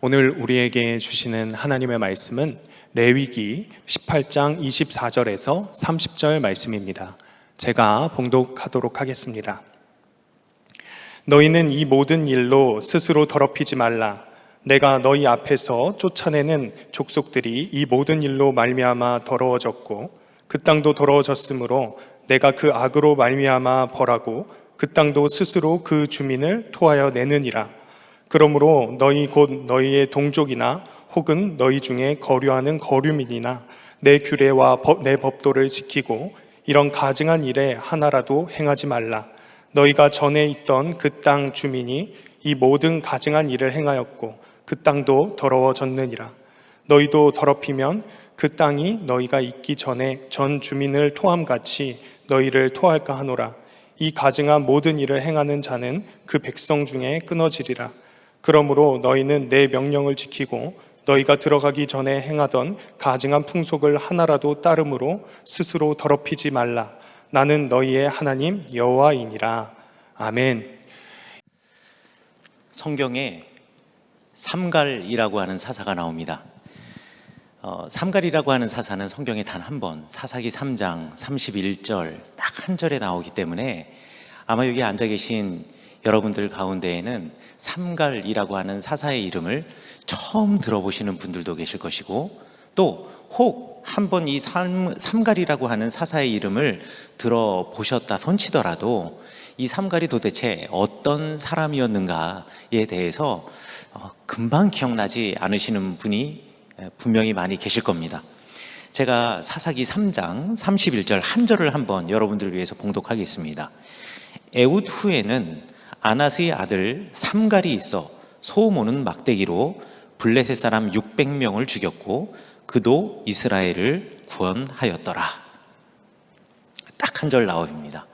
오늘 우리에게 주시는 하나님의 말씀은 레위기 18장 24절에서 30절 말씀입니다. 제가 봉독하도록 하겠습니다. 너희는 이 모든 일로 스스로 더럽히지 말라. 내가 너희 앞에서 쫓아내는 족속들이 이 모든 일로 말미암아 더러워졌고 그 땅도 더러워졌으므로 내가 그 악으로 말미암아 벌하고 그 땅도 스스로 그 주민을 토하여 내느니라. 그러므로 너희 곧 너희의 동족이나 혹은 너희 중에 거류하는 거류민이나 내 규례와 내 법도를 지키고 이런 가증한 일에 하나라도 행하지 말라. 너희가 전에 있던 그 땅 주민이 이 모든 가증한 일을 행하였고 그 땅도 더러워졌느니라. 너희도 더럽히면 그 땅이 너희가 있기 전에 전 주민을 토함같이 너희를 토할까 하노라. 이 가증한 모든 일을 행하는 자는 그 백성 중에 끊어지리라. 그러므로 너희는 내 명령을 지키고 너희가 들어가기 전에 행하던 가증한 풍속을 하나라도 따름으로 스스로 더럽히지 말라. 나는 너희의 하나님 여호와이니라. 아멘. 성경에 삼갈이라고 하는 사사가 나옵니다. 삼갈이라고 하는 사사는 성경에 단 한 번, 사사기 3장 31절 딱 한 절에 나오기 때문에 아마 여기 앉아 계신 여러분들 가운데에는 삼갈이라고 하는 사사의 이름을 처음 들어보시는 분들도 계실 것이고, 또 혹 한 번 이 삼갈이라고 하는 사사의 이름을 들어보셨다 손치더라도 이 삼갈이 도대체 어떤 사람이었는가에 대해서 금방 기억나지 않으시는 분이 분명히 많이 계실 겁니다. 제가 사사기 3장 31절 한 절을 한번 여러분들을 위해서 봉독하겠습니다. 에훗 후에는 아낫의 아들 삼갈이 있어 소모는 막대기로 블레셋 사람 600명을 죽였고 그도 이스라엘을 구원하였더라. 딱 한 절 나옵니다.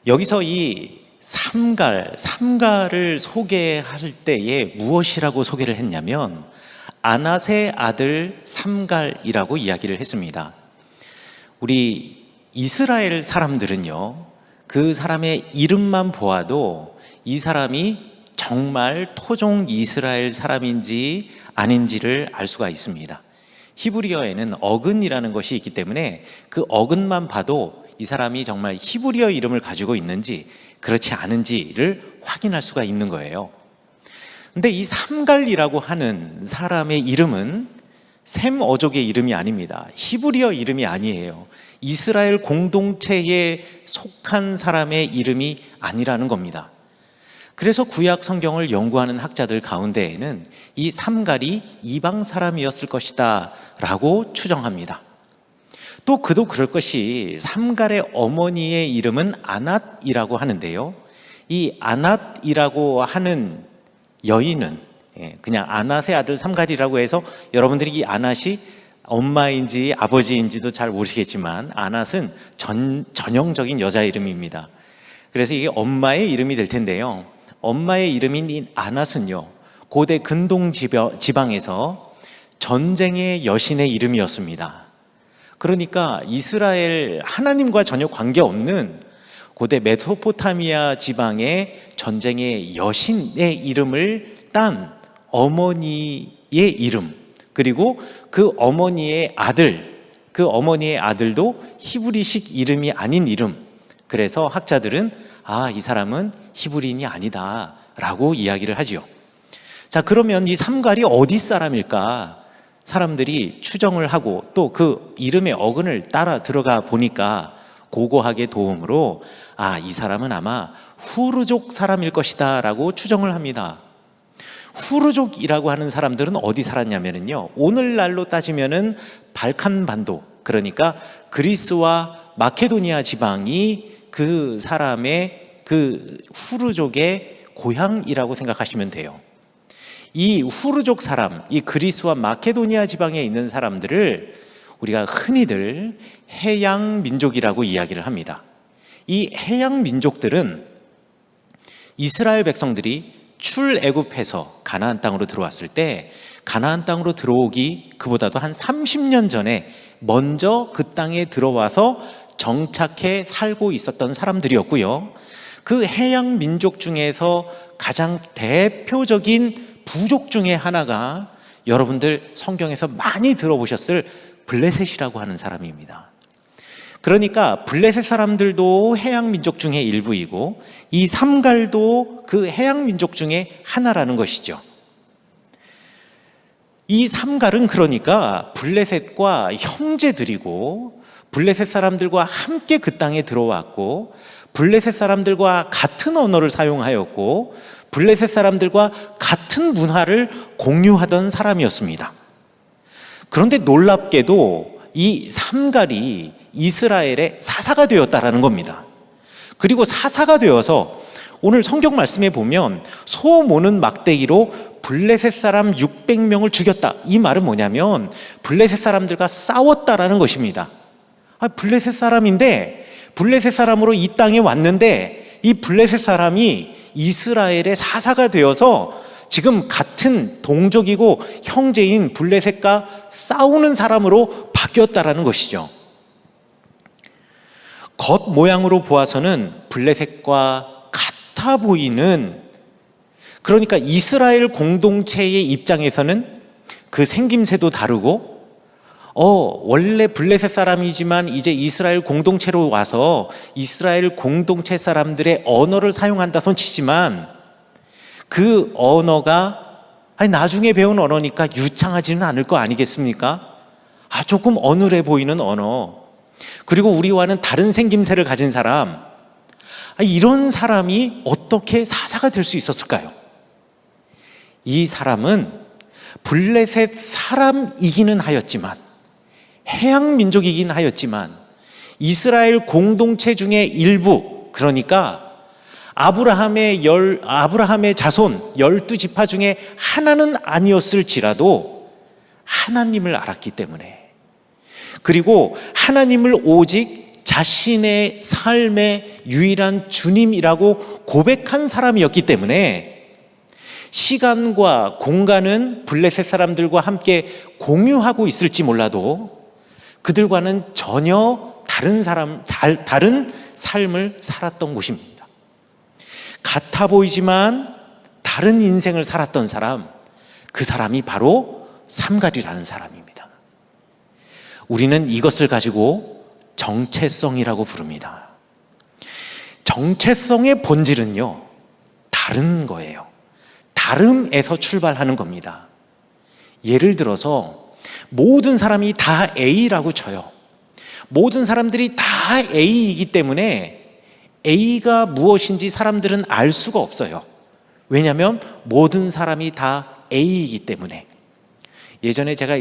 여기서 이 삼갈을 소개할 때에 무엇이라고 소개를 했냐면 아낫의 아들 삼갈이라고 이야기를 했습니다. 우리 이스라엘 사람들은요, 그 사람의 이름만 보아도 이 사람이 정말 토종 이스라엘 사람인지 아닌지를 알 수가 있습니다. 히브리어에는 어근이라는 것이 있기 때문에 그 어근만 봐도 이 사람이 정말 히브리어 이름을 가지고 있는지 그렇지 않은지를 확인할 수가 있는 거예요. 근데 이 삼갈이라고 하는 사람의 이름은 셈 어족의 이름이 아닙니다. 히브리어 이름이 아니에요. 이스라엘 공동체에 속한 사람의 이름이 아니라는 겁니다. 그래서 구약 성경을 연구하는 학자들 가운데에는 이 삼갈이 이방 사람이었을 것이다 라고 추정합니다. 또 그도 그럴 것이 삼갈의 어머니의 이름은 아낫이라고 하는데요, 이 아낫이라고 하는 여인은 그냥 아낫의 아들 삼갈이라고 해서 여러분들이 이 아낫이 엄마인지 아버지인지도 잘 모르시겠지만 아낫은 전형적인 여자 이름입니다. 그래서 이게 엄마의 이름이 될 텐데요, 엄마의 이름인 이 아낫은요, 고대 근동 지방에서 전쟁의 여신의 이름이었습니다. 그러니까 이스라엘 하나님과 전혀 관계없는 고대 메소포타미아 지방의 전쟁의 여신의 이름을 딴 어머니의 이름, 그리고 그 어머니의 아들도 히브리식 이름이 아닌 이름. 그래서 학자들은 이 사람은 히브리인이 아니다 라고 이야기를 하죠. 자, 그러면 이 삼갈이 어디 사람일까? 사람들이 추정을 하고 또 그 이름의 어근을 따라 들어가 보니까 고고하게 도움으로 이 사람은 아마 후르족 사람일 것이다 라고 추정을 합니다. 후르족이라고 하는 사람들은 어디 살았냐면요, 오늘날로 따지면은 발칸 반도, 그러니까 그리스와 마케도니아 지방이 그 사람의 그 후르족의 고향이라고 생각하시면 돼요. 이 후르족 사람, 이 그리스와 마케도니아 지방에 있는 사람들을 우리가 흔히들 해양 민족이라고 이야기를 합니다. 이 해양 민족들은 이스라엘 백성들이 출애굽해서 가나안 땅으로 들어왔을 때 가나안 땅으로 들어오기 그보다도 한 30년 전에 먼저 그 땅에 들어와서 정착해 살고 있었던 사람들이었고요, 그 해양 민족 중에서 가장 대표적인 부족 중에 하나가 여러분들 성경에서 많이 들어보셨을 블레셋이라고 하는 사람입니다. 그러니까 블레셋 사람들도 해양 민족 중의 일부이고 이 삼갈도 그 해양 민족 중에 하나라는 것이죠. 이 삼갈은 그러니까 블레셋과 형제들이고 블레셋 사람들과 함께 그 땅에 들어왔고 블레셋 사람들과 같은 언어를 사용하였고 블레셋 사람들과 같은 문화를 공유하던 사람이었습니다. 그런데 놀랍게도 이 삼갈이 이스라엘의 사사가 되었다라는 겁니다. 그리고 사사가 되어서 오늘 성경 말씀에 보면 소 모는 막대기로 블레셋 사람 600명을 죽였다. 이 말은 뭐냐면 블레셋 사람들과 싸웠다라는 것입니다. 블레셋 사람인데 블레셋 사람으로 이 땅에 왔는데 이 블레셋 사람이 이스라엘의 사사가 되어서 지금 같은 동족이고 형제인 블레셋과 싸우는 사람으로 바뀌었다라는 것이죠. 겉 모양으로 보아서는 블레셋과 같아 보이는, 그러니까 이스라엘 공동체의 입장에서는 그 생김새도 다르고 원래 블레셋 사람이지만 이제 이스라엘 공동체로 와서 이스라엘 공동체 사람들의 언어를 사용한다 손 치지만 그 언어가 나중에 배운 언어니까 유창하지는 않을 거 아니겠습니까? 조금 어눌해 보이는 언어, 그리고 우리와는 다른 생김새를 가진 사람, 이런 사람이 어떻게 사사가 될 수 있었을까요? 이 사람은 블레셋 사람이기는 하였지만, 해양 민족이긴 하였지만 이스라엘 공동체 중의 일부, 그러니까 아브라함의 자손 12지파 중에 하나는 아니었을지라도 하나님을 알았기 때문에, 그리고 하나님을 오직 자신의 삶의 유일한 주님이라고 고백한 사람이었기 때문에 시간과 공간은 블레셋 사람들과 함께 공유하고 있을지 몰라도 그들과는 전혀 다른 삶을 살았던 곳입니다. 같아 보이지만 다른 인생을 살았던 사람, 그 사람이 바로 삼갈이라는 사람입니다. 우리는 이것을 가지고 정체성이라고 부릅니다. 정체성의 본질은요, 다른 거예요. 다름에서 출발하는 겁니다. 예를 들어서 모든 사람이 다 A라고 쳐요. 모든 사람들이 다 A이기 때문에 A가 무엇인지 사람들은 알 수가 없어요. 왜냐하면 모든 사람이 다 A이기 때문에. 예전에 제가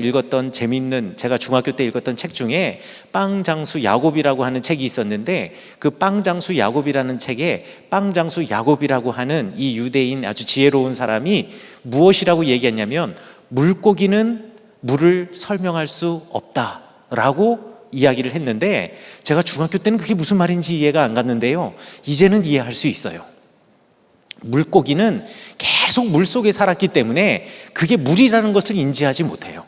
중학교 때 읽었던 책 중에 빵장수 야곱이라고 하는 책이 있었는데, 그 빵장수 야곱이라는 책에 빵장수 야곱이라고 하는 이 유대인 아주 지혜로운 사람이 무엇이라고 얘기했냐면, 물고기는 물을 설명할 수 없다라고 이야기를 했는데, 제가 중학교 때는 그게 무슨 말인지 이해가 안 갔는데요, 이제는 이해할 수 있어요. 물고기는 계속 물속에 살았기 때문에 그게 물이라는 것을 인지하지 못해요.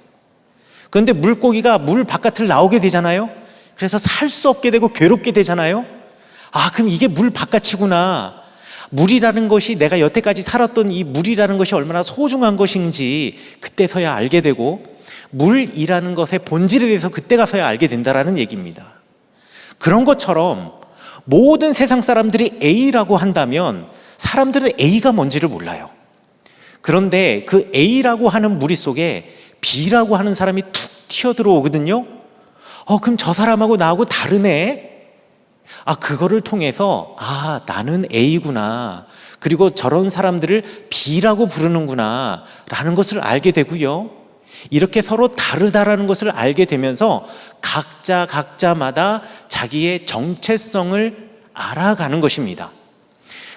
그런데 물고기가 물 바깥을 나오게 되잖아요. 그래서 살 수 없게 되고 괴롭게 되잖아요. 그럼 이게 물 바깥이구나. 물이라는 것이, 내가 여태까지 살았던 이 물이라는 것이 얼마나 소중한 것인지 그때서야 알게 되고, 물이라는 것의 본질에 대해서 그때 가서야 알게 된다라는 얘기입니다. 그런 것처럼 모든 세상 사람들이 A라고 한다면 사람들은 A가 뭔지를 몰라요. 그런데 그 A라고 하는 무리 속에 B라고 하는 사람이 툭 튀어들어오거든요. 그럼 저 사람하고 나하고 다르네. 그거를 통해서 나는 A구나, 그리고 저런 사람들을 B라고 부르는구나 라는 것을 알게 되고요. 이렇게 서로 다르다라는 것을 알게 되면서 각자마다 자기의 정체성을 알아가는 것입니다.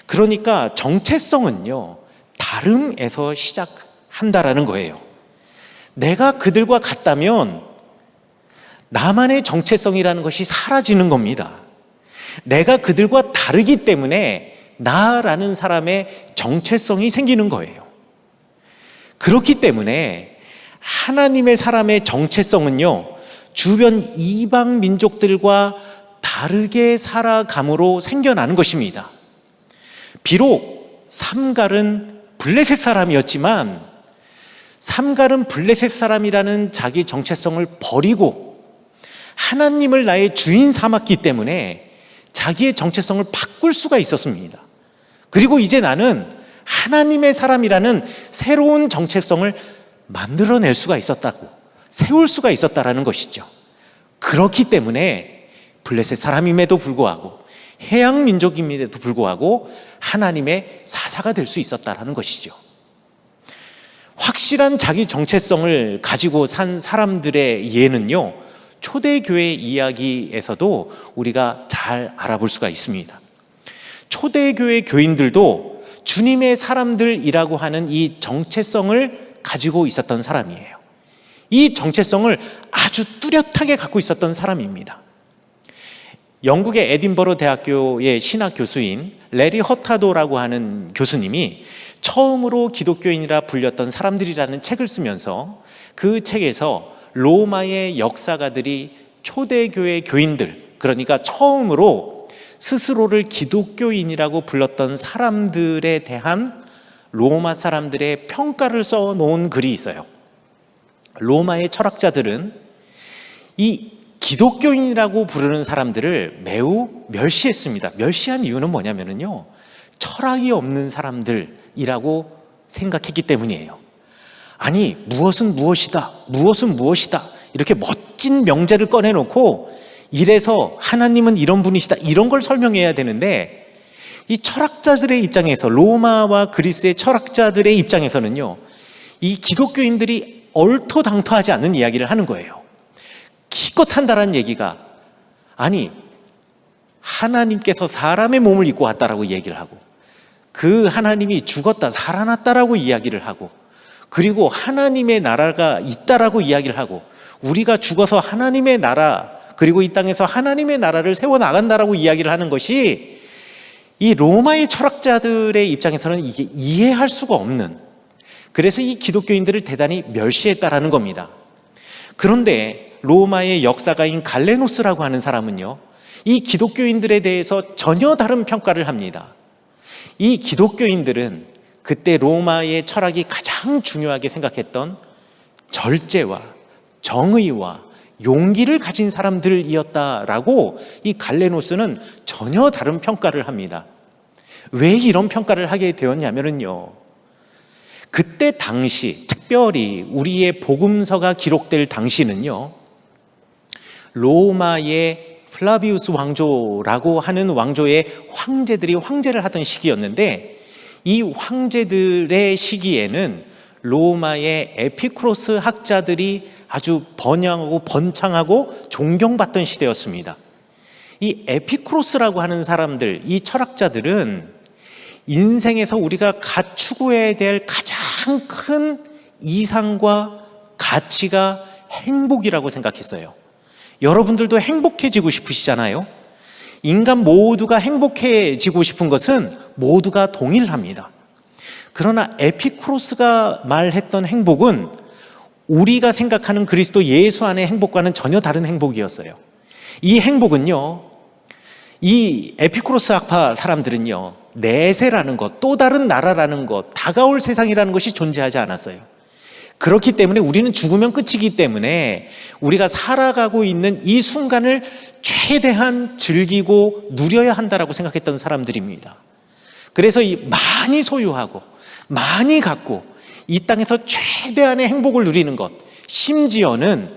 그러니까 정체성은요, 다름에서 시작한다라는 거예요. 내가 그들과 같다면 나만의 정체성이라는 것이 사라지는 겁니다. 내가 그들과 다르기 때문에 나라는 사람의 정체성이 생기는 거예요. 그렇기 때문에 하나님의 사람의 정체성은요, 주변 이방 민족들과 다르게 살아감으로 생겨나는 것입니다. 비록 삼갈은 블레셋 사람이었지만 삼갈은 블레셋 사람이라는 자기 정체성을 버리고 하나님을 나의 주인 삼았기 때문에 자기의 정체성을 바꿀 수가 있었습니다. 그리고 이제 나는 하나님의 사람이라는 새로운 정체성을 만들어낼 수가 있었다고, 세울 수가 있었다라는 것이죠. 그렇기 때문에 블레셋 사람임에도 불구하고 해양 민족임에도 불구하고 하나님의 사사가 될 수 있었다라는 것이죠. 확실한 자기 정체성을 가지고 산 사람들의 예는요, 초대교회 이야기에서도 우리가 잘 알아볼 수가 있습니다. 초대교회 교인들도 주님의 사람들이라고 하는 이 정체성을 가지고 있었던 사람이에요. 이 정체성을 아주 뚜렷하게 갖고 있었던 사람입니다. 영국의 에딘버러 대학교의 신학 교수인 레리 허타도라고 하는 교수님이 처음으로 기독교인이라 불렸던 사람들이라는 책을 쓰면서 그 책에서 로마의 역사가들이 초대교회 교인들, 그러니까 처음으로 스스로를 기독교인이라고 불렀던 사람들에 대한 로마 사람들의 평가를 써놓은 글이 있어요. 로마의 철학자들은 이 기독교인이라고 부르는 사람들을 매우 멸시했습니다. 멸시한 이유는 뭐냐면요, 철학이 없는 사람들이라고 생각했기 때문이에요. 아니, 무엇은 무엇이다, 무엇은 무엇이다, 이렇게 멋진 명제를 꺼내놓고 이래서 하나님은 이런 분이시다, 이런 걸 설명해야 되는데, 이 철학자들의 입장에서, 로마와 그리스의 철학자들의 입장에서는요, 이 기독교인들이 얼토당토하지 않는 이야기를 하는 거예요. 기껏 한다라는 얘기가, 아니, 하나님께서 사람의 몸을 입고 왔다라고 얘기를 하고, 그 하나님이 죽었다 살아났다라고 이야기를 하고, 그리고 하나님의 나라가 있다라고 이야기를 하고, 우리가 죽어서 하나님의 나라, 그리고 이 땅에서 하나님의 나라를 세워나간다라고 이야기를 하는 것이 이 로마의 철학자들의 입장에서는 이게 이해할 수가 없는, 그래서 이 기독교인들을 대단히 멸시했다라는 겁니다. 그런데 로마의 역사가인 갈레노스라고 하는 사람은요, 이 기독교인들에 대해서 전혀 다른 평가를 합니다. 이 기독교인들은 그때 로마의 철학이 가장 중요하게 생각했던 절제와 정의와 용기를 가진 사람들이었다라고 이 갈레노스는 전혀 다른 평가를 합니다. 왜 이런 평가를 하게 되었냐면요, 그때 당시, 특별히 우리의 복음서가 기록될 당시는요, 로마의 플라비우스 왕조라고 하는 왕조의 황제들이 황제를 하던 시기였는데, 이 황제들의 시기에는 로마의 에피쿠로스 학자들이 아주 번영하고 번창하고 존경받던 시대였습니다. 이 에피쿠로스라고 하는 사람들, 이 철학자들은 인생에서 우리가 추구해야 될 가장 큰 이상과 가치가 행복이라고 생각했어요. 여러분들도 행복해지고 싶으시잖아요. 인간 모두가 행복해지고 싶은 것은 모두가 동일합니다. 그러나 에피쿠로스가 말했던 행복은 우리가 생각하는 그리스도 예수 안의 행복과는 전혀 다른 행복이었어요. 이 행복은요, 이 에피쿠로스 학파 사람들은요, 내세라는 것, 또 다른 나라라는 것, 다가올 세상이라는 것이 존재하지 않았어요. 그렇기 때문에 우리는 죽으면 끝이기 때문에 우리가 살아가고 있는 이 순간을 최대한 즐기고 누려야 한다라고 생각했던 사람들입니다. 그래서 많이 소유하고 많이 갖고 이 땅에서 최대한의 행복을 누리는 것, 심지어는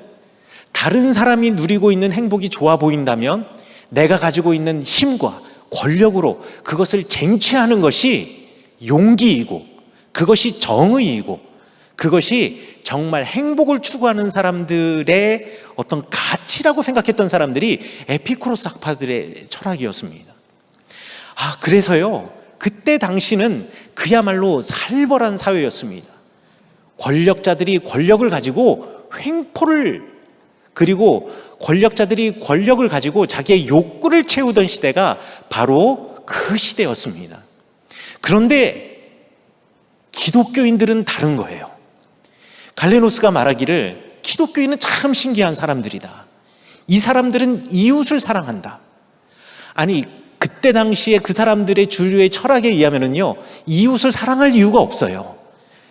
다른 사람이 누리고 있는 행복이 좋아 보인다면 내가 가지고 있는 힘과 권력으로 그것을 쟁취하는 것이 용기이고, 그것이 정의이고, 그것이 정말 행복을 추구하는 사람들의 어떤 가치라고 생각했던 사람들이 에피쿠로스 학파들의 철학이었습니다. 그래서요, 그때 당시는 그야말로 살벌한 사회였습니다. 권력자들이 권력을 가지고 횡포를, 그리고 권력자들이 권력을 가지고 자기의 욕구를 채우던 시대가 바로 그 시대였습니다. 그런데 기독교인들은 다른 거예요. 갈레노스가 말하기를 기독교인은 참 신기한 사람들이다. 이 사람들은 이웃을 사랑한다. 아니, 그때 당시에 그 사람들의 주류의 철학에 의하면요, 이웃을 사랑할 이유가 없어요.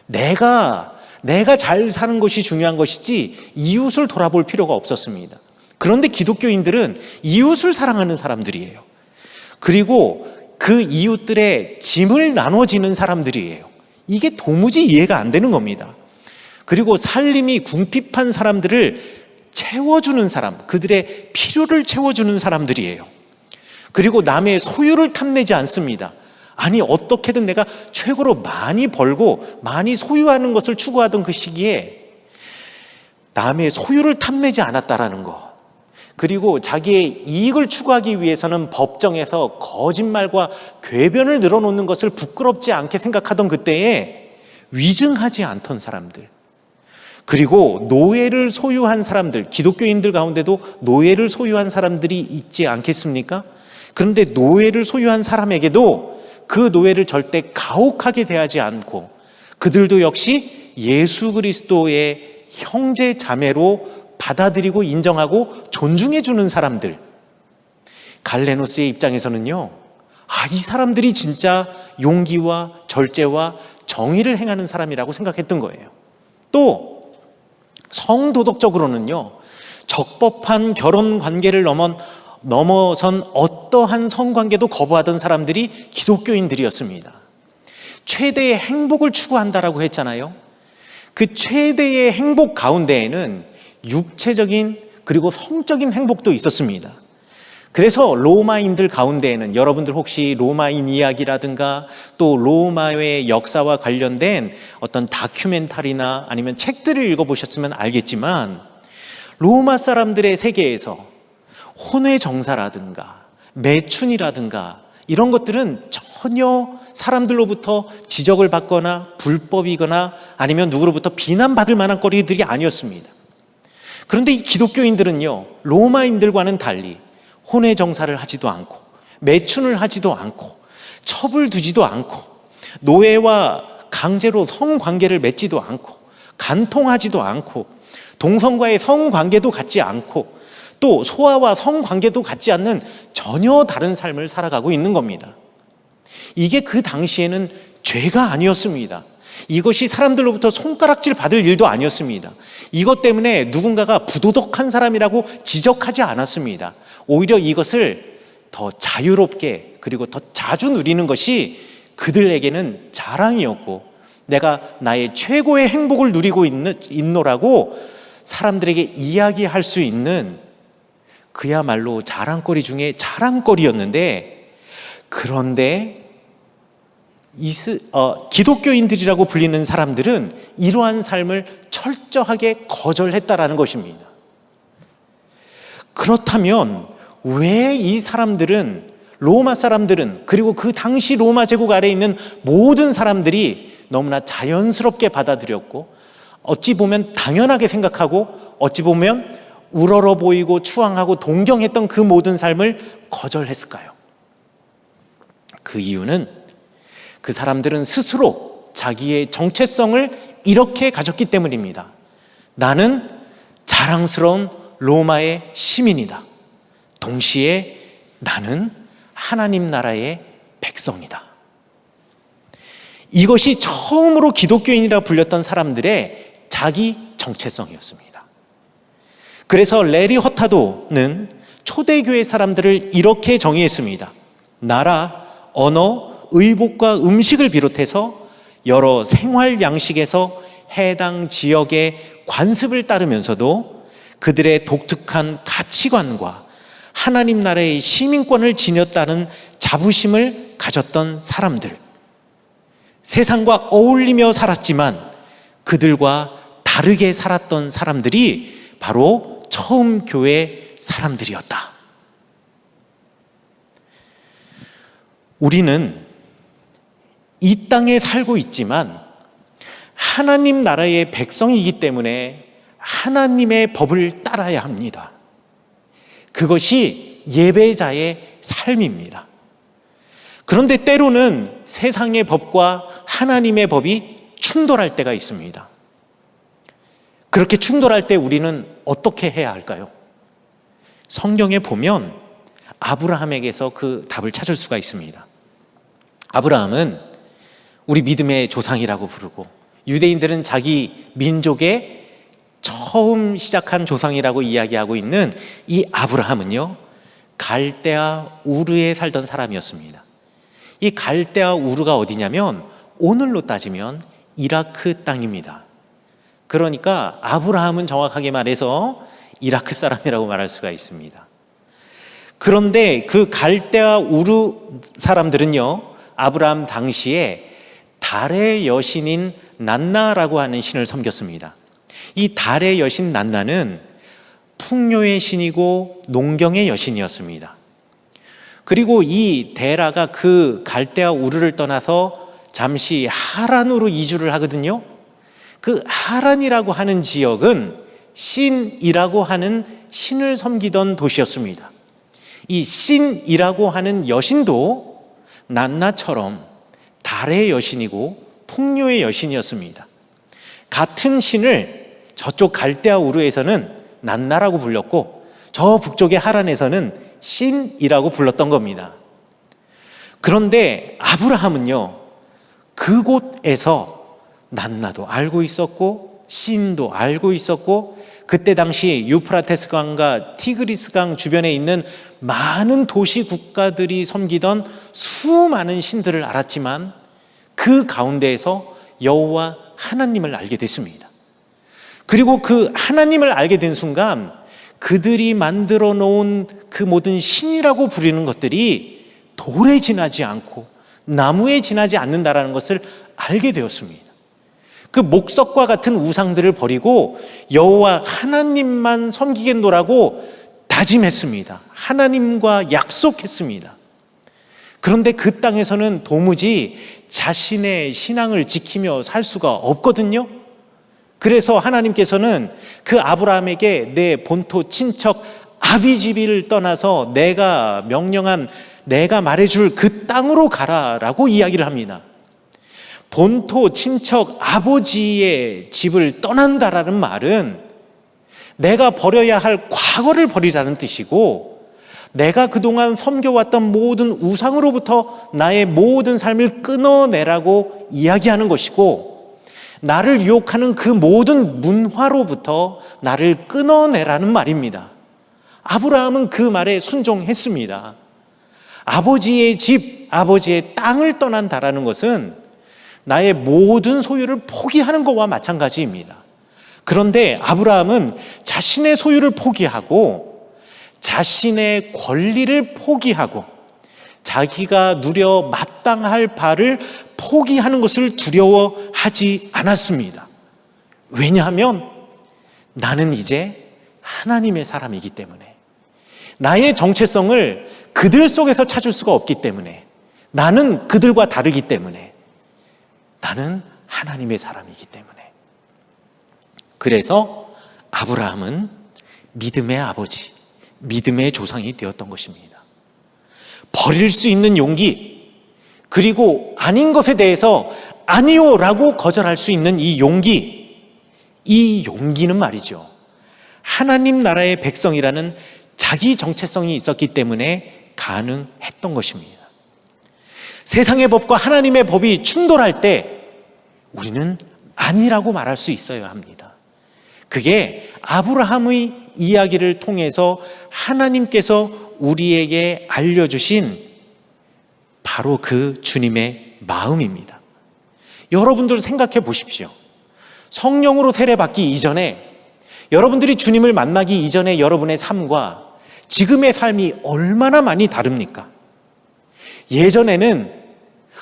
내가 내가 잘 사는 것이 중요한 것이지 이웃을 돌아볼 필요가 없었습니다. 그런데 기독교인들은 이웃을 사랑하는 사람들이에요. 그리고 그 이웃들의 짐을 나눠지는 사람들이에요. 이게 도무지 이해가 안 되는 겁니다. 그리고 살림이 궁핍한 사람들을 채워주는 사람, 그들의 필요를 채워주는 사람들이에요. 그리고 남의 소유를 탐내지 않습니다. 아니, 어떻게든 내가 최고로 많이 벌고 많이 소유하는 것을 추구하던 그 시기에 남의 소유를 탐내지 않았다라는 거. 그리고 자기의 이익을 추구하기 위해서는 법정에서 거짓말과 궤변을 늘어놓는 것을 부끄럽지 않게 생각하던 그때에 위증하지 않던 사람들. 그리고 노예를 소유한 사람들, 기독교인들 가운데도 노예를 소유한 사람들이 있지 않겠습니까? 그런데 노예를 소유한 사람에게도 그 노예를 절대 가혹하게 대하지 않고 그들도 역시 예수 그리스도의 형제 자매로 받아들이고 인정하고 존중해 주는 사람들. 갈레노스의 입장에서는요, 이 사람들이 진짜 용기와 절제와 정의를 행하는 사람이라고 생각했던 거예요. 또 성도덕적으로는요, 적법한 결혼 관계를 넘어선 어떠한 성관계도 거부하던 사람들이 기독교인들이었습니다. 최대의 행복을 추구한다라고 했잖아요. 그 최대의 행복 가운데에는 육체적인 그리고 성적인 행복도 있었습니다. 그래서 로마인들 가운데에는 여러분들 혹시 로마인 이야기라든가 또 로마의 역사와 관련된 어떤 다큐멘터리나 아니면 책들을 읽어보셨으면 알겠지만 로마 사람들의 세계에서 혼외 정사라든가 매춘이라든가 이런 것들은 전혀 사람들로부터 지적을 받거나 불법이거나 아니면 누구로부터 비난받을 만한 거리들이 아니었습니다. 그런데 이 기독교인들은요, 로마인들과는 달리 혼외 정사를 하지도 않고 매춘을 하지도 않고 첩을 두지도 않고 노예와 강제로 성관계를 맺지도 않고 간통하지도 않고 동성과의 성관계도 갖지 않고 또 소아와 성관계도 갖지 않는 전혀 다른 삶을 살아가고 있는 겁니다. 이게 그 당시에는 죄가 아니었습니다. 이것이 사람들로부터 손가락질 받을 일도 아니었습니다. 이것 때문에 누군가가 부도덕한 사람이라고 지적하지 않았습니다. 오히려 이것을 더 자유롭게 그리고 더 자주 누리는 것이 그들에게는 자랑이었고 내가 나의 최고의 행복을 누리고 있노라고 사람들에게 이야기할 수 있는 그야말로 자랑거리 중에 자랑거리였는데, 그런데 기독교인들이라고 불리는 사람들은 이러한 삶을 철저하게 거절했다라는 것입니다. 그렇다면 왜 이 사람들은, 로마 사람들은, 그리고 그 당시 로마 제국 아래에 있는 모든 사람들이 너무나 자연스럽게 받아들였고 어찌 보면 당연하게 생각하고 어찌 보면 우러러 보이고 추앙하고 동경했던 그 모든 삶을 거절했을까요? 그 이유는 그 사람들은 스스로 자기의 정체성을 이렇게 가졌기 때문입니다. 나는 자랑스러운 로마의 시민이다. 동시에 나는 하나님 나라의 백성이다. 이것이 처음으로 기독교인이라 불렸던 사람들의 자기 정체성이었습니다. 그래서 레리 허타도는 초대교회 사람들을 이렇게 정의했습니다. 나라, 언어, 의복과 음식을 비롯해서 여러 생활 양식에서 해당 지역의 관습을 따르면서도 그들의 독특한 가치관과 하나님 나라의 시민권을 지녔다는 자부심을 가졌던 사람들. 세상과 어울리며 살았지만 그들과 다르게 살았던 사람들이 바로 처음 교회 사람들이었다. 우리는 이 땅에 살고 있지만 하나님 나라의 백성이기 때문에 하나님의 법을 따라야 합니다. 그것이 예배자의 삶입니다. 그런데 때로는 세상의 법과 하나님의 법이 충돌할 때가 있습니다. 그렇게 충돌할 때 우리는 어떻게 해야 할까요? 성경에 보면 아브라함에게서 그 답을 찾을 수가 있습니다. 아브라함은 우리 믿음의 조상이라고 부르고 유대인들은 자기 민족의 처음 시작한 조상이라고 이야기하고 있는 이 아브라함은요, 갈대아 우르에 살던 사람이었습니다. 이 갈대아 우르가 어디냐면 오늘로 따지면 이라크 땅입니다. 그러니까 아브라함은 정확하게 말해서 이라크 사람이라고 말할 수가 있습니다. 그런데 그 갈대아 우르 사람들은요, 아브라함 당시에 달의 여신인 난나라고 하는 신을 섬겼습니다. 이 달의 여신 난나는 풍요의 신이고 농경의 여신이었습니다. 그리고 이 데라가 그 갈대아 우르를 떠나서 잠시 하란으로 이주를 하거든요. 그 하란이라고 하는 지역은 신이라고 하는 신을 섬기던 도시였습니다. 이 신이라고 하는 여신도 난나처럼 달의 여신이고 풍요의 여신이었습니다. 같은 신을 저쪽 갈대아 우르에서는 난나라고 불렀고 저 북쪽의 하란에서는 신이라고 불렀던 겁니다. 그런데 아브라함은요, 그곳에서 난나도 알고 있었고 신도 알고 있었고 그때 당시 유프라테스 강과 티그리스 강 주변에 있는 많은 도시 국가들이 섬기던 수많은 신들을 알았지만 그 가운데에서 여호와 하나님을 알게 됐습니다. 그리고 그 하나님을 알게 된 순간 그들이 만들어 놓은 그 모든 신이라고 부르는 것들이 돌에 지나지 않고 나무에 지나지 않는다라는 것을 알게 되었습니다. 그 목석과 같은 우상들을 버리고 여호와 하나님만 섬기겠노라고 다짐했습니다. 하나님과 약속했습니다. 그런데 그 땅에서는 도무지 자신의 신앙을 지키며 살 수가 없거든요. 그래서 하나님께서는 그 아브라함에게 내 본토 친척 아비집을 떠나서 내가 명령한, 내가 말해줄 그 땅으로 가라라고 이야기를 합니다. 본토 친척 아버지의 집을 떠난다라는 말은 내가 버려야 할 과거를 버리라는 뜻이고, 내가 그동안 섬겨왔던 모든 우상으로부터 나의 모든 삶을 끊어내라고 이야기하는 것이고, 나를 유혹하는 그 모든 문화로부터 나를 끊어내라는 말입니다. 아브라함은 그 말에 순종했습니다. 아버지의 집, 아버지의 땅을 떠난다라는 것은 나의 모든 소유를 포기하는 것과 마찬가지입니다. 그런데 아브라함은 자신의 소유를 포기하고 자신의 권리를 포기하고 자기가 누려 마땅할 바를 포기하는 것을 두려워하지 않았습니다. 왜냐하면 나는 이제 하나님의 사람이기 때문에, 나의 정체성을 그들 속에서 찾을 수가 없기 때문에, 나는 그들과 다르기 때문에, 나는 하나님의 사람이기 때문에. 그래서 아브라함은 믿음의 아버지, 믿음의 조상이 되었던 것입니다. 버릴 수 있는 용기, 그리고 아닌 것에 대해서 아니요라고 거절할 수 있는 이 용기, 이 용기는 말이죠, 하나님 나라의 백성이라는 자기 정체성이 있었기 때문에 가능했던 것입니다. 세상의 법과 하나님의 법이 충돌할 때 우리는 아니라고 말할 수 있어야 합니다. 그게 아브라함의 이야기를 통해서 하나님께서 우리에게 알려주신 바로 그 주님의 마음입니다. 여러분들 생각해 보십시오. 성령으로 세례받기 이전에, 여러분들이 주님을 만나기 이전에 여러분의 삶과 지금의 삶이 얼마나 많이 다릅니까? 예전에는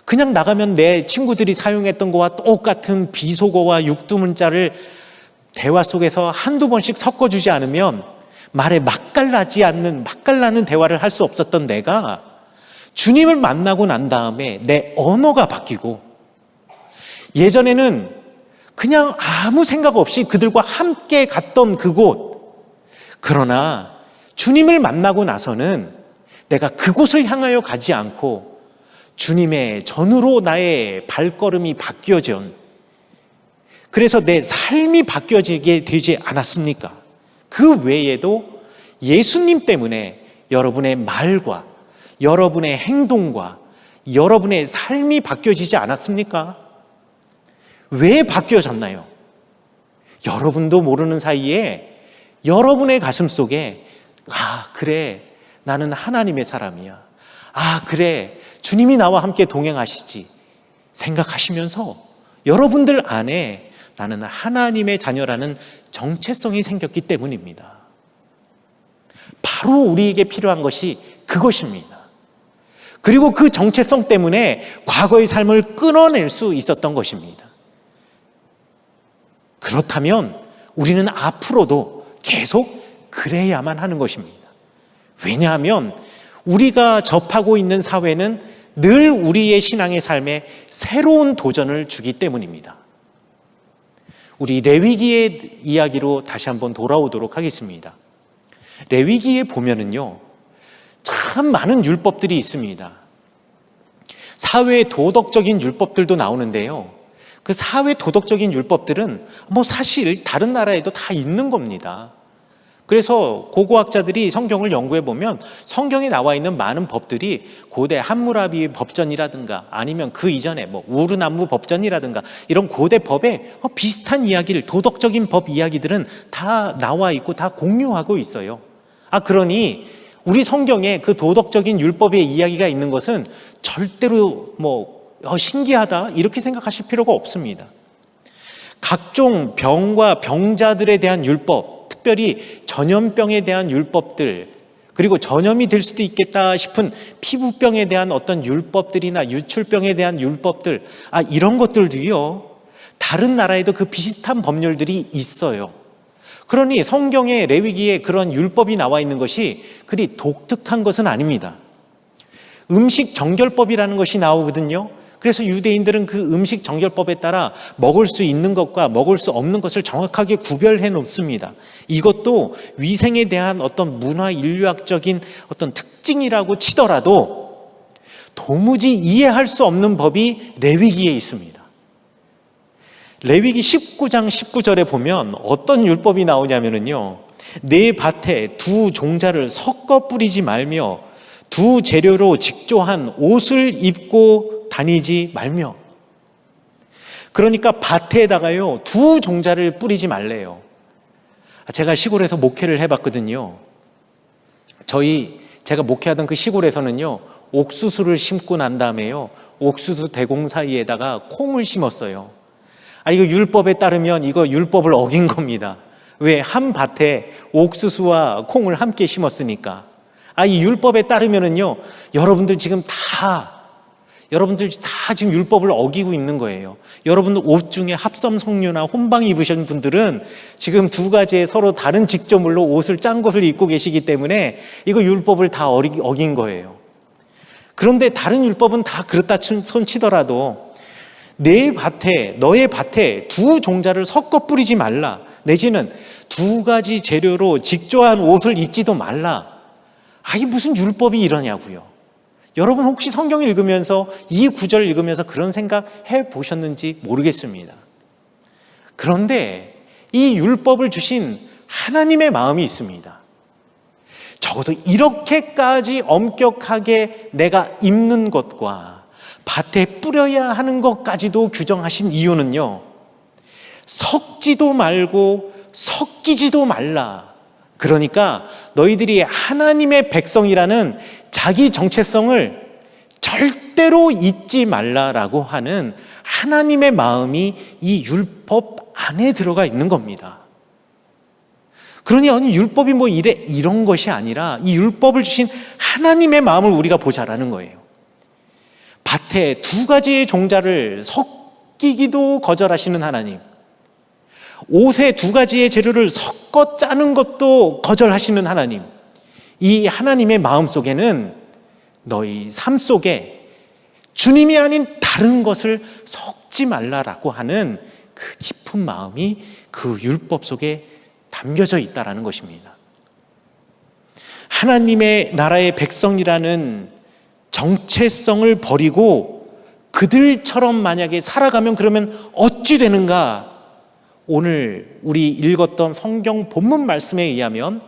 그냥 나가면 내 친구들이 사용했던 거와 똑같은 비속어와 육두문자를 대화 속에서 한두 번씩 섞어주지 않으면 말에 맛깔나는 대화를 할 수 없었던 내가 주님을 만나고 난 다음에 내 언어가 바뀌고, 예전에는 그냥 아무 생각 없이 그들과 함께 갔던 그곳, 그러나 주님을 만나고 나서는 내가 그곳을 향하여 가지 않고 주님의 전으로 나의 발걸음이 바뀌어진, 그래서 내 삶이 바뀌어지게 되지 않았습니까? 그 외에도 예수님 때문에 여러분의 말과 여러분의 행동과 여러분의 삶이 바뀌어지지 않았습니까? 왜 바뀌어졌나요? 여러분도 모르는 사이에 여러분의 가슴 속에 그래, 나는 하나님의 사람이야. 그래, 주님이 나와 함께 동행하시지 생각하시면서 여러분들 안에 나는 하나님의 자녀라는 정체성이 생겼기 때문입니다. 바로 우리에게 필요한 것이 그것입니다. 그리고 그 정체성 때문에 과거의 삶을 끊어낼 수 있었던 것입니다. 그렇다면 우리는 앞으로도 계속 그래야만 하는 것입니다. 왜냐하면 우리가 접하고 있는 사회는 늘 우리의 신앙의 삶에 새로운 도전을 주기 때문입니다. 우리 레위기의 이야기로 다시 한번 돌아오도록 하겠습니다. 레위기에 보면은요, 참 많은 율법들이 있습니다. 사회 도덕적인 율법들도 나오는데요, 그 사회 도덕적인 율법들은 사실 다른 나라에도 다 있는 겁니다. 그래서 고고학자들이 성경을 연구해 보면 성경에 나와 있는 많은 법들이 고대 함무라비 법전이라든가 아니면 그 이전에 우르남무 법전이라든가 이런 고대 법에 비슷한 이야기를, 도덕적인 법 이야기들은 다 나와 있고 다 공유하고 있어요. 그러니 우리 성경에 그 도덕적인 율법의 이야기가 있는 것은 절대로 신기하다 이렇게 생각하실 필요가 없습니다. 각종 병과 병자들에 대한 율법, 특별히 전염병에 대한 율법들, 그리고 전염이 될 수도 있겠다 싶은 피부병에 대한 어떤 율법들이나 유출병에 대한 율법들, 이런 것들도요, 다른 나라에도 그 비슷한 법률들이 있어요. 그러니 성경의 레위기에 그런 율법이 나와 있는 것이 그리 독특한 것은 아닙니다. 음식 정결법이라는 것이 나오거든요. 그래서 유대인들은 그 음식 정결법에 따라 먹을 수 있는 것과 먹을 수 없는 것을 정확하게 구별해 놓습니다. 이것도 위생에 대한 어떤 문화 인류학적인 어떤 특징이라고 치더라도 도무지 이해할 수 없는 법이 레위기에 있습니다. 레위기 19장 19절에 보면 어떤 율법이 나오냐면요, 내 밭에 두 종자를 섞어 뿌리지 말며 두 재료로 직조한 옷을 입고 다니지 말며. 그러니까 밭에다가요, 두 종자를 뿌리지 말래요. 제가 시골에서 목회를 해봤거든요. 제가 목회하던 그 시골에서는요, 옥수수를 심고 난 다음에요, 옥수수 대공 사이에다가 콩을 심었어요. 이거 율법에 따르면 이거 율법을 어긴 겁니다. 왜? 한 밭에 옥수수와 콩을 함께 심었으니까. 이 율법에 따르면은요, 여러분들 다 지금 율법을 어기고 있는 거예요. 여러분들 옷 중에 합성 석류나 혼방 입으신 분들은 지금 두 가지의 서로 다른 직조물로 옷을 짠 것을 입고 계시기 때문에 이거 율법을 다 어긴 거예요. 그런데 다른 율법은 다 그렇다 손치더라도 너의 밭에 두 종자를 섞어 뿌리지 말라, 내지는 두 가지 재료로 직조한 옷을 입지도 말라. 이게 무슨 율법이 이러냐고요. 여러분 혹시 성경 읽으면서 이 구절 읽으면서 그런 생각 해보셨는지 모르겠습니다. 그런데 이 율법을 주신 하나님의 마음이 있습니다. 적어도 이렇게까지 엄격하게 내가 입는 것과 밭에 뿌려야 하는 것까지도 규정하신 이유는요, 섞지도 말고 섞이지도 말라. 그러니까 너희들이 하나님의 백성이라는 자기 정체성을 절대로 잊지 말라라고 하는 하나님의 마음이 이 율법 안에 들어가 있는 겁니다. 그러니 율법이 이런 것이 아니라 이 율법을 주신 하나님의 마음을 우리가 보자라는 거예요. 밭에 두 가지의 종자를 섞이기도 거절하시는 하나님, 옷에 두 가지의 재료를 섞어 짜는 것도 거절하시는 하나님, 이 하나님의 마음 속에는 너희 삶 속에 주님이 아닌 다른 것을 섞지 말라라고 하는 그 깊은 마음이 그 율법 속에 담겨져 있다라는 것입니다. 하나님의 나라의 백성이라는 정체성을 버리고 그들처럼 만약에 살아가면 그러면 어찌 되는가? 오늘 우리 읽었던 성경 본문 말씀에 의하면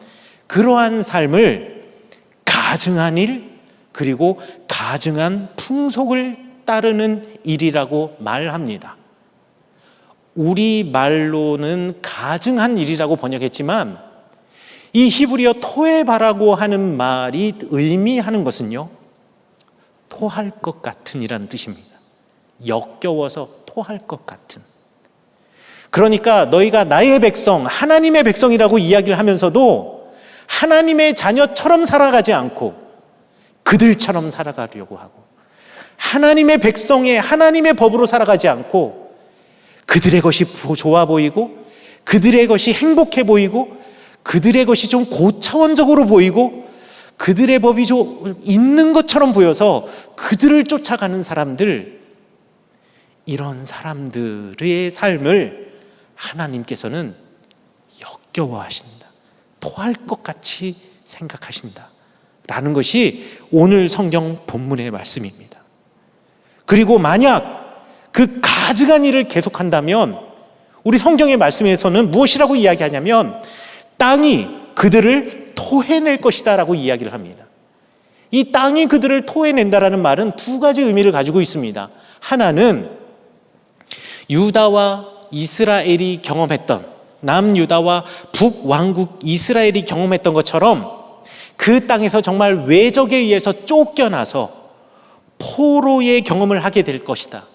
그러한 삶을 가증한 일, 그리고 가증한 풍속을 따르는 일이라고 말합니다. 우리 말로는 가증한 일이라고 번역했지만 이 히브리어 토에바라고 하는 말이 의미하는 것은요, 토할 것 같은 이라는 뜻입니다. 역겨워서 토할 것 같은. 그러니까 너희가 나의 백성, 하나님의 백성이라고 이야기를 하면서도 하나님의 자녀처럼 살아가지 않고 그들처럼 살아가려고 하고, 하나님의 백성의 하나님의 법으로 살아가지 않고 그들의 것이 좋아 보이고 그들의 것이 행복해 보이고 그들의 것이 좀 고차원적으로 보이고 그들의 법이 좀 있는 것처럼 보여서 그들을 쫓아가는 사람들, 이런 사람들의 삶을 하나님께서는 역겨워하신다, 토할 것 같이 생각하신다 라는 것이 오늘 성경 본문의 말씀입니다. 그리고 만약 그 가증한 일을 계속한다면 우리 성경의 말씀에서는 무엇이라고 이야기하냐면 땅이 그들을 토해낼 것이다 라고 이야기를 합니다. 이 땅이 그들을 토해낸다라는 말은 두 가지 의미를 가지고 있습니다. 하나는 유다와 이스라엘이 경험했던, 남유다와 북왕국 이스라엘이 경험했던 것처럼 그 땅에서 정말 외적에 의해서 쫓겨나서 포로의 경험을 하게 될 것이다,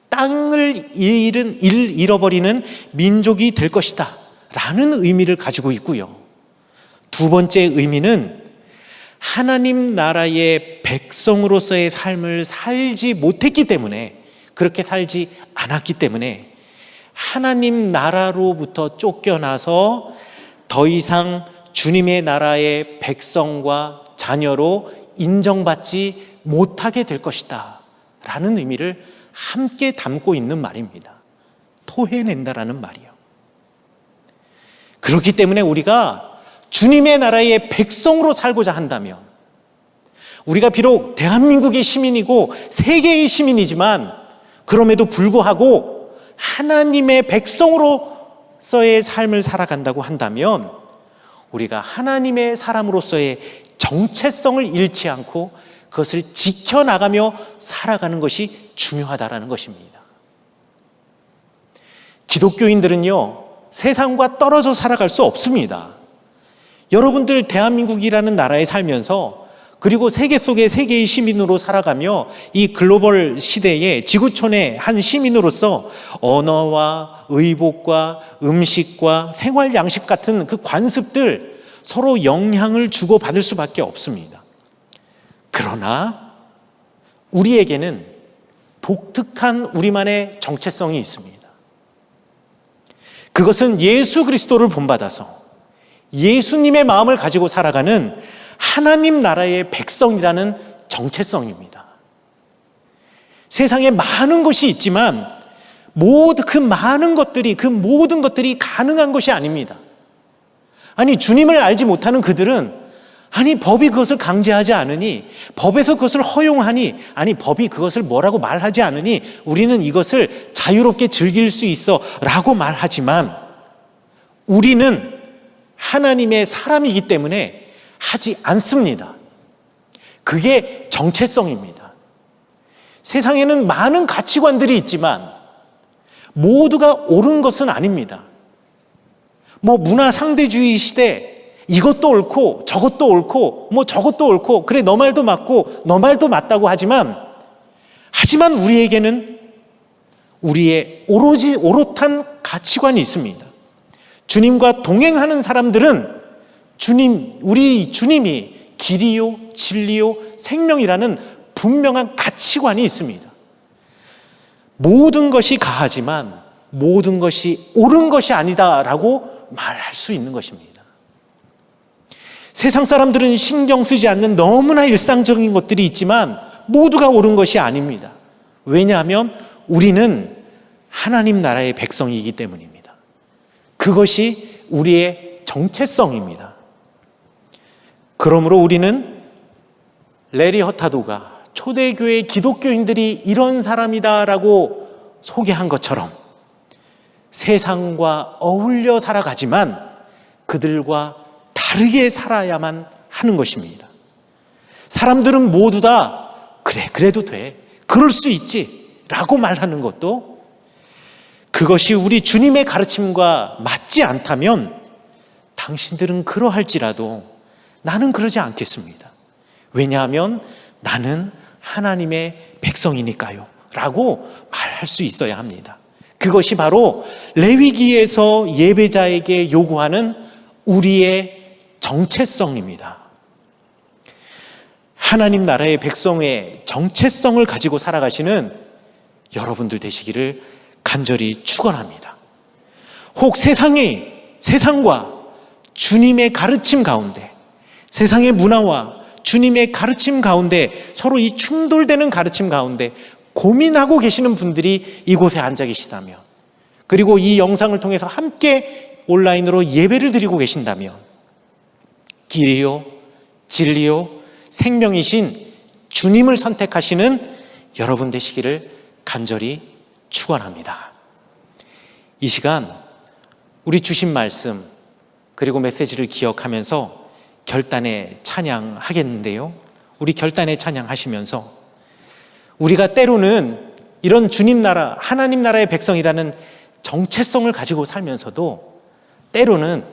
땅을 잃어버리는 민족이 될 것이다 라는 의미를 가지고 있고요. 두 번째 의미는 하나님 나라의 백성으로서의 삶을 살지 못했기 때문에, 그렇게 살지 않았기 때문에 하나님 나라로부터 쫓겨나서 더 이상 주님의 나라의 백성과 자녀로 인정받지 못하게 될 것이다 라는 의미를 함께 담고 있는 말입니다. 토해낸다라는 말이요. 그렇기 때문에 우리가 주님의 나라의 백성으로 살고자 한다면, 우리가 비록 대한민국의 시민이고 세계의 시민이지만 그럼에도 불구하고 하나님의 백성으로서의 삶을 살아간다고 한다면 우리가 하나님의 사람으로서의 정체성을 잃지 않고 그것을 지켜나가며 살아가는 것이 중요하다라는 것입니다. 기독교인들은요, 세상과 떨어져 살아갈 수 없습니다. 여러분들 대한민국이라는 나라에 살면서, 그리고 세계 속의 세계의 시민으로 살아가며 이 글로벌 시대에 지구촌의 한 시민으로서 언어와 의복과 음식과 생활 양식 같은 그 관습들 서로 영향을 주고받을 수밖에 없습니다. 그러나 우리에게는 독특한 우리만의 정체성이 있습니다. 그것은 예수 그리스도를 본받아서 예수님의 마음을 가지고 살아가는 하나님 나라의 백성이라는 정체성입니다. 세상에 많은 것이 있지만 그 많은 것들이, 그 모든 것들이 가능한 것이 아닙니다. 아니, 주님을 알지 못하는 그들은, 아니, 법이 그것을 강제하지 않으니, 법에서 그것을 허용하니, 아니, 법이 그것을 뭐라고 말하지 않으니 우리는 이것을 자유롭게 즐길 수 있어 라고 말하지만, 우리는 하나님의 사람이기 때문에 하지 않습니다. 그게 정체성입니다. 세상에는 많은 가치관들이 있지만 모두가 옳은 것은 아닙니다. 문화 상대주의 시대, 이것도 옳고 저것도 옳고 저것도 옳고, 그래 너 말도 맞고 너 말도 맞다고 하지만 우리에게는 우리의 오로지 옳은 가치관이 있습니다. 주님과 동행하는 사람들은 우리 주님이 길이요, 진리요, 생명이라는 분명한 가치관이 있습니다. 모든 것이 가하지만 모든 것이 옳은 것이 아니다라고 말할 수 있는 것입니다. 세상 사람들은 신경 쓰지 않는 너무나 일상적인 것들이 있지만 모두가 옳은 것이 아닙니다. 왜냐하면 우리는 하나님 나라의 백성이기 때문입니다. 그것이 우리의 정체성입니다. 그러므로 우리는 레리 허타도가 초대교회 기독교인들이 이런 사람이다라고 소개한 것처럼 세상과 어울려 살아가지만 그들과 다르게 살아야만 하는 것입니다. 사람들은 모두 다 그래, 그래도 돼, 그럴 수 있지 라고 말하는 것도 그것이 우리 주님의 가르침과 맞지 않다면 당신들은 그러할지라도 나는 그러지 않겠습니다. 왜냐하면 나는 하나님의 백성이니까요 라고 말할 수 있어야 합니다. 그것이 바로 레위기에서 예배자에게 요구하는 우리의 정체성입니다. 하나님 나라의 백성의 정체성을 가지고 살아가시는 여러분들 되시기를 간절히 축원합니다. 혹 세상과 주님의 가르침 가운데, 세상의 문화와 주님의 가르침 가운데, 서로 이 충돌되는 가르침 가운데 고민하고 계시는 분들이 이곳에 앉아 계시다면, 그리고 이 영상을 통해서 함께 온라인으로 예배를 드리고 계신다면, 길이요 진리요 생명이신 주님을 선택하시는 여러분 되시기를 간절히 축원합니다. 이 시간 우리 주신 말씀 그리고 메시지를 기억하면서 결단의 찬양 하겠는데요, 우리 결단의 찬양 하시면서 우리가 때로는 이런 주님 나라, 하나님 나라의 백성이라는 정체성을 가지고 살면서도 때로는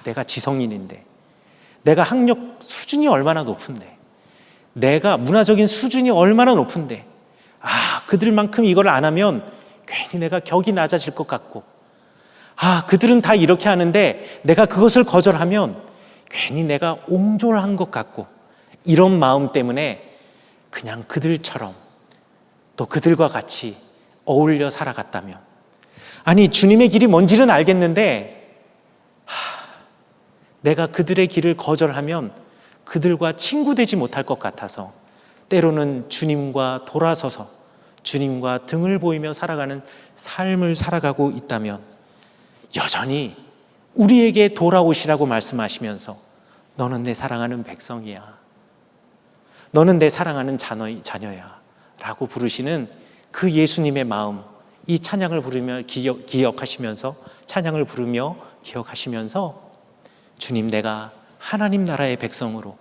내가 지성인인데, 내가 학력 수준이 얼마나 높은데, 내가 문화적인 수준이 얼마나 높은데, 그들만큼 이걸 안 하면 괜히 내가 격이 낮아질 것 같고, 그들은 다 이렇게 하는데 내가 그것을 거절하면 괜히 내가 옹졸한 것 같고, 이런 마음 때문에 그냥 그들처럼 또 그들과 같이 어울려 살아갔다면, 아니 주님의 길이 뭔지는 알겠는데 내가 그들의 길을 거절하면 그들과 친구 되지 못할 것 같아서 때로는 주님과 돌아서서 주님과 등을 보이며 살아가는 삶을 살아가고 있다면, 여전히 우리에게 돌아오시라고 말씀하시면서 너는 내 사랑하는 백성이야, 너는 내 사랑하는 자녀야 라고 부르시는 그 예수님의 마음, 이 찬양을 부르며 기억하시면서, 찬양을 부르며 기억하시면서 주님, 내가 하나님 나라의 백성으로,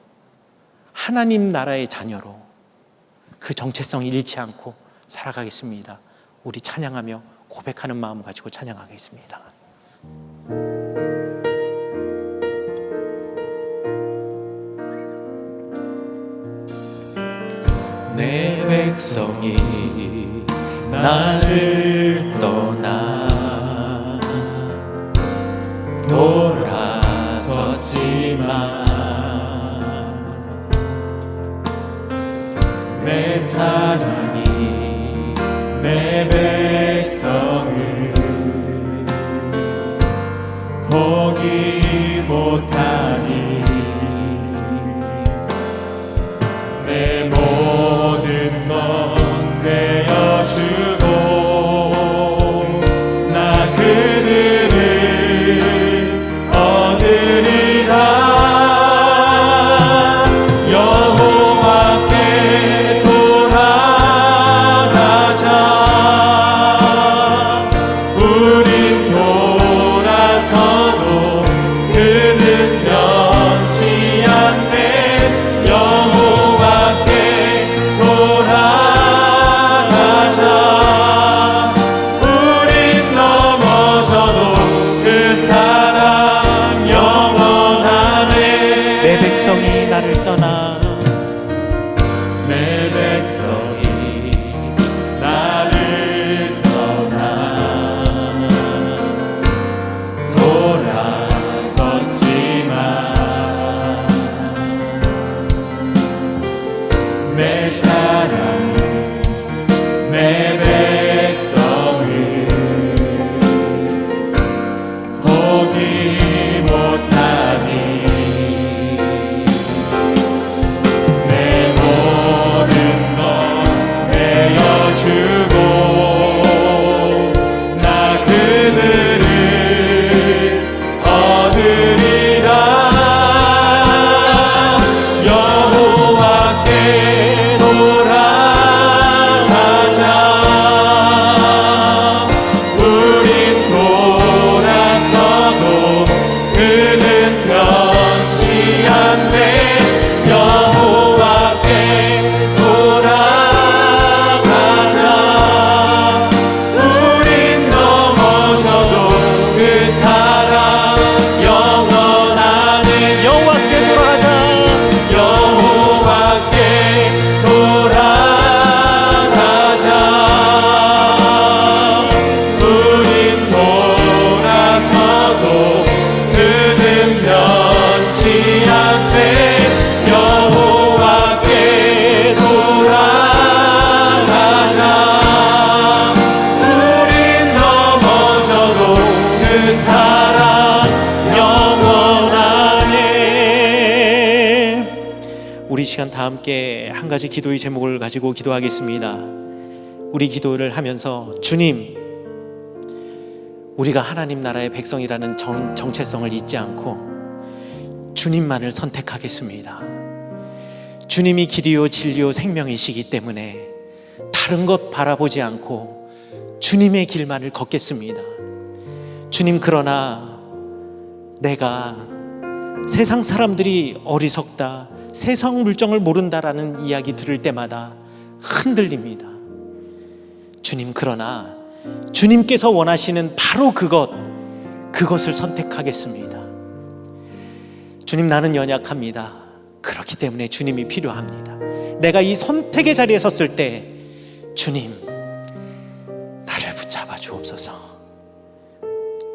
하나님 나라의 자녀로 그 정체성 잃지 않고 살아가겠습니다. 우리 찬양하며 고백하는 마음 가지고 찬양하겠습니다. 내 백성이 나를 떠나 돌아섰지만 내 사랑이 내 백성을 포기 못하니 내 모든 것 내어주고 나 그들을 얻으리라. 여호와께 돌아가자. 우린 돌아서도 그 사랑 영원하네. 우리 시간 다 함께 한 가지 기도의 제목을 가지고 기도하겠습니다. 우리 기도를 하면서 주님, 우리가 하나님 나라의 백성이라는 정체성을 잊지 않고 주님만을 선택하겠습니다. 주님이 길이요 진리요 생명이시기 때문에 다른 것 바라보지 않고 주님의 길만을 걷겠습니다. 주님, 그러나 내가 세상 사람들이 어리석다, 세상 물정을 모른다라는 이야기 들을 때마다 흔들립니다. 주님, 그러나 주님께서 원하시는 바로 그것을 선택하겠습니다. 주님, 나는 연약합니다. 그렇기 때문에 주님이 필요합니다. 내가 이 선택의 자리에 섰을 때 주님, 나를 붙잡아 주옵소서.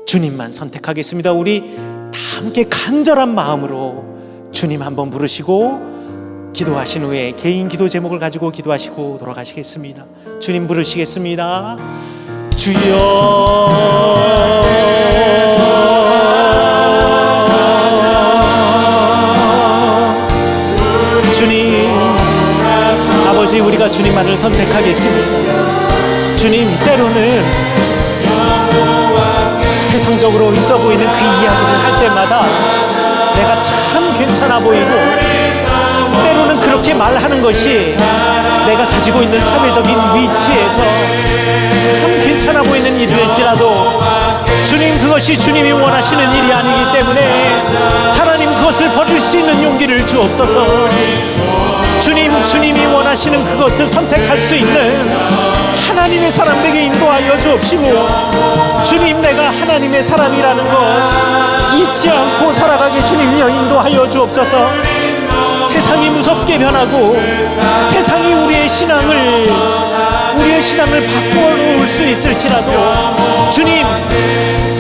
주님만 선택하겠습니다. 우리 다 함께 간절한 마음으로 주님 한번 부르시고 기도하신 후에 개인 기도 제목을 가지고 기도하시고 돌아가시겠습니다. 주님 부르시겠습니다. 주여, 주님, 아버지, 우리가 주님만을 선택하겠습니다. 주님, 때로는 세상적으로 있어 보이는 그 이야기를 할 때마다 내가 참 괜찮아 보이고, 때로는 그렇게 말하는 것이 내가 가지고 있는 사회적인 위치에서 참 괜찮아 보이는 일일지라도 주님, 그것이 주님이 원하시는 일이 아니기 때문에 하나님, 그것을 버릴 수 있는 용기를 주옵소서. 주님, 주님이 원하시는 그것을 선택할 수 있는 하나님의 사람 되게 인도하여 주옵시고, 주님, 내가 하나님의 사람이라는 것 잊지 않고 살아가게 주님여 인도하여 주옵소서. 세상이 무섭게 변하고 세상이 우리의 신앙을 바꾸어 놓을 수 있을지라도 주님,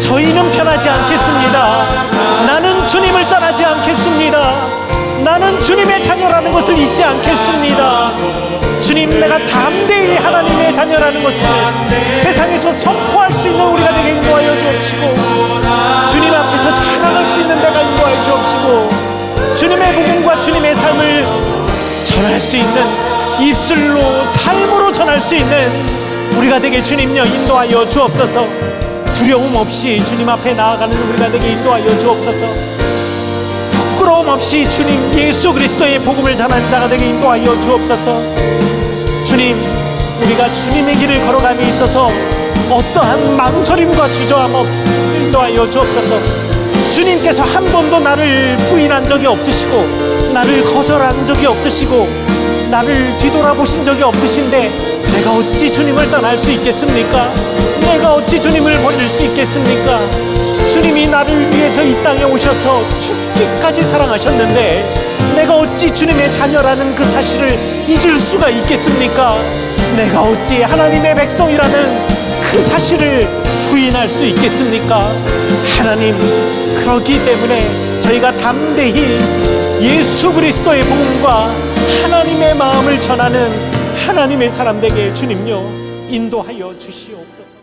저희는 변하지 않겠습니다. 나는 주님을 떠나지 않겠습니다. 나는 주님의 자녀라는 것을 잊지 않겠습니다. 주님, 내가 담대히 하나님의 자녀라는 것을 세상에서 선포할 수 있는 우리가 되게 인도하여 주옵시고, 주님 앞에서 자랑할 수 있는 내가 인도하여 주옵시고, 주님의 복음과 주님의 삶을 전할 수 있는, 입술로 삶으로 전할 수 있는 우리가 되게 주님여 인도하여 주옵소서. 두려움 없이 주님 앞에 나아가는 우리가 되게 인도하여 주옵소서. 부끄러움 없이 주님 예수 그리스도의 복음을 전하는 자가 되게 인도하여 주옵소서. 주님, 우리가 주님의 길을 걸어감에 있어서 어떠한 망설임과 주저함 없이 인도하여 주옵소서. 주님께서 한 번도 나를 부인한 적이 없으시고, 나를 거절한 적이 없으시고, 나를 뒤돌아보신 적이 없으신데 내가 어찌 주님을 떠날 수 있겠습니까? 내가 어찌 주님을 버릴 수 있겠습니까? 주님이 나를 위해서 이 땅에 오셔서 죽기까지 사랑하셨는데 내가 어찌 주님의 자녀라는 그 사실을 잊을 수가 있겠습니까? 내가 어찌 하나님의 백성이라는 그 사실을 부인할 수 있겠습니까? 하나님, 그렇기 때문에 저희가 담대히 예수 그리스도의 복음과 하나님의 마음을 전하는 하나님의 사람 되게 주님요 인도하여 주시옵소서.